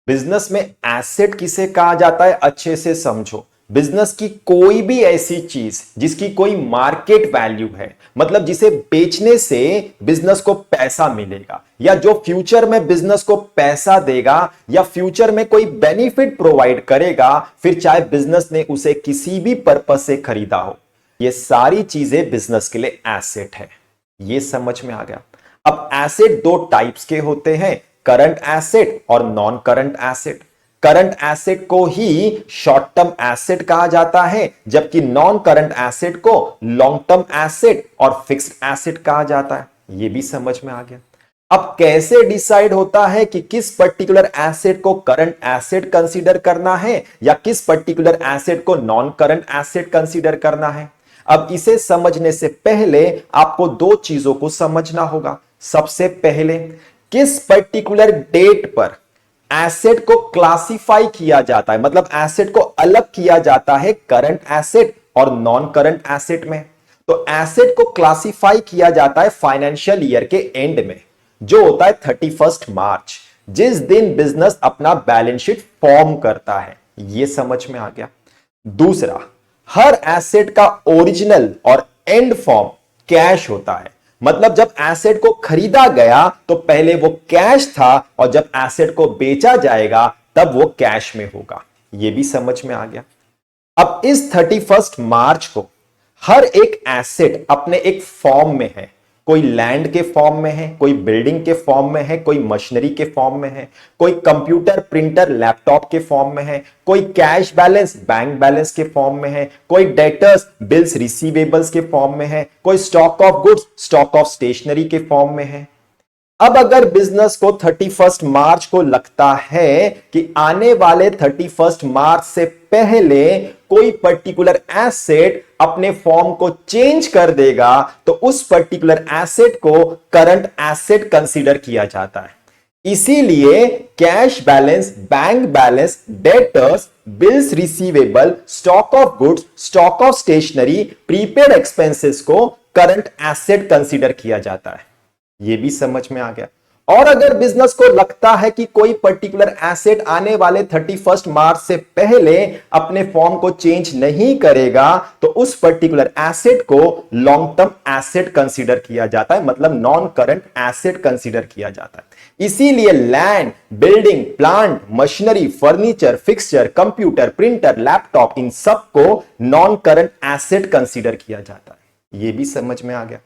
Business में asset किसे कहा जाता है, अच्छे से समझो। बिजनेस की कोई भी ऐसी चीज जिसकी कोई मार्केट वैल्यू है, मतलब जिसे बेचने से बिजनेस को पैसा मिलेगा, या जो फ्यूचर में बिजनेस को पैसा देगा, या फ्यूचर में कोई बेनिफिट प्रोवाइड करेगा, फिर चाहे बिजनेस ने उसे किसी भी पर्पस से खरीदा हो, ये सारी चीजें बिजनेस के लिए एसेट है। ये समझ में आ गया। अब एसेट दो टाइप्स के होते हैं, करंट एसेट और non current asset. Current asset को ही शॉर्ट टर्म एसेट कहा जाता है, जबकि नॉन करंट एसेट को लॉन्ग टर्म एसेट और फिक्स्ड एसेट कहा जाता है। यह भी समझ में आ गया। अब कैसे डिसाइड होता है कि किस पर्टिकुलर एसेट को करंट एसेट कंसीडर करना है या किस पर्टिकुलर एसेट को नॉन करंट एसेट कंसीडर करना है? अब इसे समझने से पहले आपको दो चीजों को समझना होगा। सबसे पहले, किस पर्टिकुलर डेट पर एसेट को क्लासिफाई किया जाता है, मतलब एसेट को अलग किया जाता है करंट एसेट और नॉन करंट एसेट में। तो एसेट को क्लासिफाई किया जाता है फाइनेंशियल ईयर के एंड में, जो होता है 31 मार्च, जिस दिन बिजनेस अपना बैलेंस शीट फॉर्म करता है। यह समझ में आ गया। दूसरा, हर एसेट का ओरिजिनल और एंड फॉर्म कैश होता है, मतलब जब एसेट को खरीदा गया तो पहले वो कैश था और जब एसेट को बेचा जाएगा तब वो कैश में होगा। ये भी समझ में आ गया। अब इस 31 मार्च को हर एक एसेट अपने एक फॉर्म में है। कोई लैंड के फॉर्म में है, कोई बिल्डिंग के फॉर्म में है, कोई मशीनरी के फॉर्म में है, कोई कंप्यूटर प्रिंटर लैपटॉप के फॉर्म में है, कोई कैश बैलेंस बैंक बैलेंस के फॉर्म में है, कोई डेटर्स बिल्स रिसीवेबल्स के फॉर्म में है, कोई stock of goods stock of stationery के फॉर्म में है। अब अगर बिजनेस को 31 मार्च को लगता है कि आने वाले 31 मार्च से पहले कोई पर्टिकुलर एसेट अपने फॉर्म को चेंज कर देगा, तो उस पर्टिकुलर एसेट को करंट एसेट कंसीडर किया जाता है। इसीलिए cash balance, bank balance, debtors, bills receivable, stock of goods, stock of stationery, prepaid expenses को करंट एसेट कंसीडर किया जाता है। यह भी समझ में आ गया। और अगर बिजनेस को लगता है कि कोई पर्टिकुलर एसेट आने वाले 31 मार्च से पहले अपने फॉर्म को चेंज नहीं करेगा, तो उस पर्टिकुलर एसेट को लॉन्ग टर्म एसेट कंसीडर किया जाता है, मतलब नॉन करंट एसेट कंसीडर किया जाता है। इसीलिए land, building, plant, machinery, furniture, fixture, computer, printer, laptop, इन सब को नॉन करंट एसेट कंसीडर किया जाता है। यह भी समझ में आ गया।